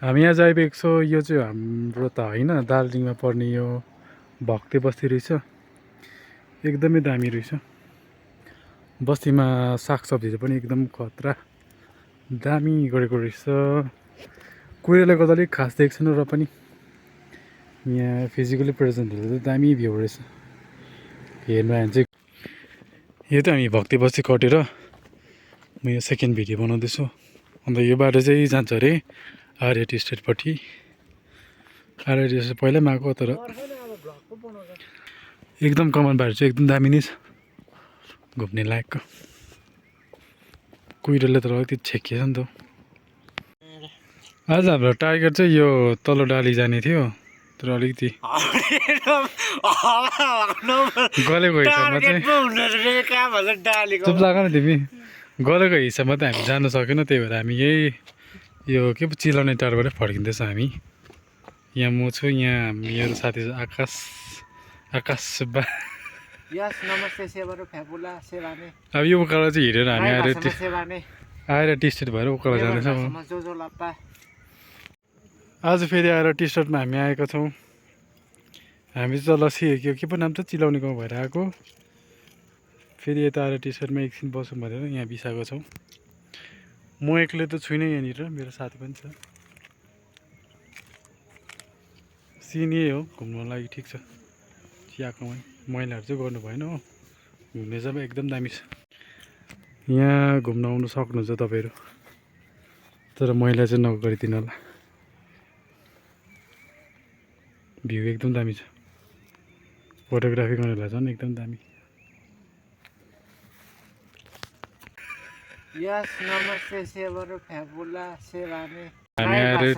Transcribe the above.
हामी आज आइपुगेको छौँ। यो चाहिँ हाम्रो त होइन, दार्जिलिङमा पर्ने यो भक्ते बस्ती रहेछ। एकदमै दामी रहेछ। बस्तीमा सागसब्जीहरू पनि एकदम खतरा दामी गरेको रहेछ। कुहिरोले गर्दा अलिक खास देख्छ छैन, र पनि यहाँ फिजिकली प्रेजेन्टहरू चाहिँ दामी भ्यू रहेछ। हेर्नु आयो भने चाहिँ यो त हामी भक्ते बस्ती कटेर म यो सेकेन्ड भिडियो बनाउँदैछु। अन्त यो बाटो चाहिँ जान्छ अरे आर्य टी स्टेटपट्टि। आर्य टी स्टेट पहिल्यै पनि आएको, तर एकदम कमान बाटो चाहिँ एकदम दामी नै छ घुम्ने लायकको। कुहिरोले त अलिकति छेकिएछ नि त। आज हाम्रो टार्गेट चाहिँ यो तल्लो डाली जाने थियो, तर अलिकति गलेको हिसाबमा चाहिँ चुप लाग न तिमी। गलेको हिसाबमा त हामी जानु सकेन, त्यही भएर हामी यही यो के पो चिलाउने टारबाटै फर्किँदैछ हामी। यहाँ म छु, यहाँ मेरो साथी आकाश सुब्बा। अब यो उकालो चाहिँ हिँडेर हामी आएर टी स्टेट भएर उकालो जाँदैछौँ। आज फेरि आएर टी स्टेटमा हामी आएका छौँ। हामी चाहिँ तल के पो नाम त चिलाउने गाउँ भएर आएको। फेरि यता आएर टी स्टेटमा एकछिन बसौँ भनेर यहाँ बिसाएको छौँ। म एक्लै त छुइनँ यहाँनिर, मेरो साथी पनि छ। सिन यही हो, घुम्नुको लागि ठिक छ। चियाको मैलाहरू चाहिँ गर्नु भएन हो। घुम्ने जग्गा एकदम दामी छ। यहाँ घुम्न आउनु सक्नुहुन्छ तपाईँहरू, तर मैला चाहिँ नगरिदिनु होला। भ्यू एकदम दामी छ। फोटोग्राफी गर्नलाई झन् एकदम दामी। हामी आएर